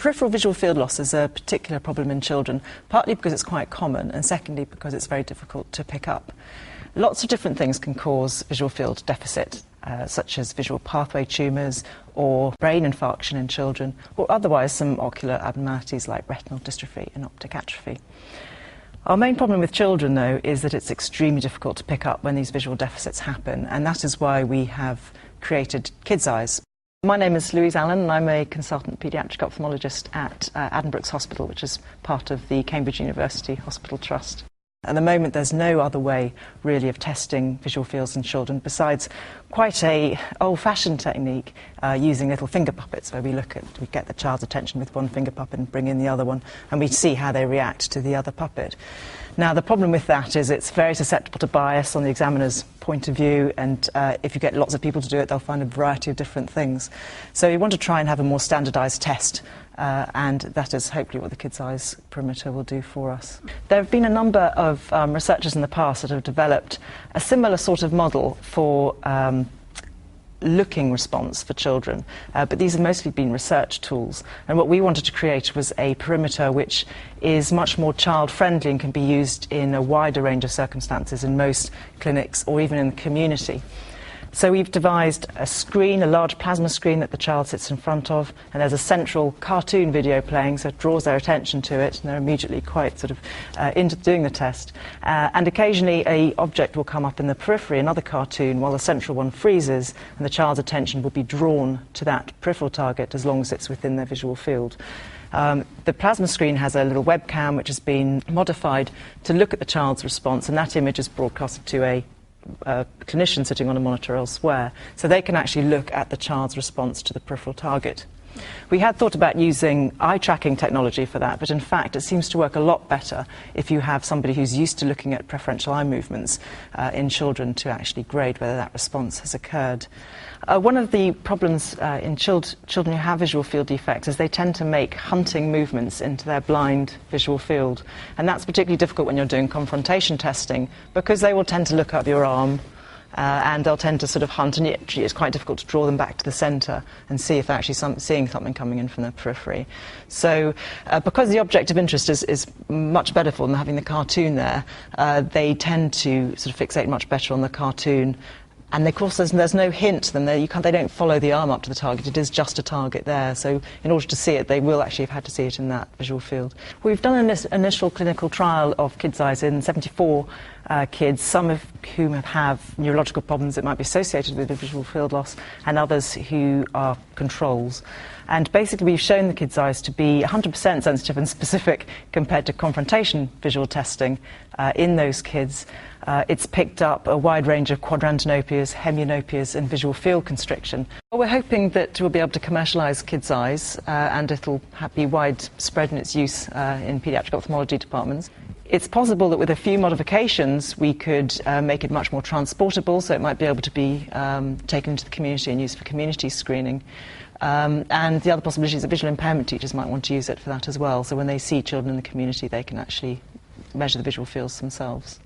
Peripheral visual field loss is a particular problem in children, partly because it's quite common and secondly because it's very difficult to pick up. Lots of different things can cause visual field deficit, such as visual pathway tumours or brain infarction in children, or otherwise some ocular abnormalities like retinal dystrophy and optic atrophy. Our main problem with children, though, is that it's extremely difficult to pick up when these visual deficits happen, and that is why we have created KidzEyez. My name is Louise Allen and I'm a consultant paediatric ophthalmologist at Addenbrooke's Hospital, which is part of the Cambridge University Hospital Trust. At the moment there's no other way really of testing visual fields in children besides quite a old-fashioned technique using little finger puppets where we get the child's attention with one finger puppet and bring in the other one and we see how they react to the other puppet. Now the problem with that is it's very susceptible to bias on the examiner's point of view, and if you get lots of people to do it they'll find a variety of different things. So we want to try and have a more standardised test, and that is hopefully what the KidzEyez perimeter will do for us. There have been a number of researchers in the past that have developed a similar sort of model for looking response for children, but these have mostly been research tools, and what we wanted to create was a perimeter which is much more child-friendly and can be used in a wider range of circumstances in most clinics or even in the community. So we've devised a screen, a large plasma screen that the child sits in front of, and there's a central cartoon video playing, so it draws their attention to it, and they're immediately quite sort of into doing the test. And occasionally an object will come up in the periphery, another cartoon, while the central one freezes, and the child's attention will be drawn to that peripheral target as long as it's within their visual field. The plasma screen has a little webcam which has been modified to look at the child's response, and that image is broadcasted to a clinician sitting on a monitor elsewhere, so they can actually look at the child's response to the peripheral target. We had thought about using eye tracking technology for that, but in fact it seems to work a lot better if you have somebody who's used to looking at preferential eye movements in children to actually grade whether that response has occurred. One of the problems in children who have visual field defects is they tend to make hunting movements into their blind visual field, and that's particularly difficult when you're doing confrontation testing because they will tend to look up your arm and they'll tend to sort of hunt, and actually it's quite difficult to draw them back to the centre and see if they're actually seeing something coming in from the periphery. So because the object of interest is much better for them having the cartoon there, they tend to sort of fixate much better on the cartoon. And of course there's no hint to them. They don't follow the arm up to the target, it is just a target there. So in order to see it, they will actually have had to see it in that visual field. We've done an initial clinical trial of KidzEyez in 74 kids, some of whom have neurological problems that might be associated with the visual field loss, and others who are controls. And basically we've shown the KidzEyez to be 100% sensitive and specific compared to confrontation visual testing in those kids. It's picked up a wide range of quadrantinopias, hemianopias and visual field constriction. We're hoping that we'll be able to commercialise KidzEyez and it'll be widespread in its use in paediatric ophthalmology departments. It's possible that with a few modifications we could make it much more transportable, so it might be able to be taken into the community and used for community screening. And the other possibility is that visual impairment teachers might want to use it for that as well, so when they see children in the community they can actually measure the visual fields themselves.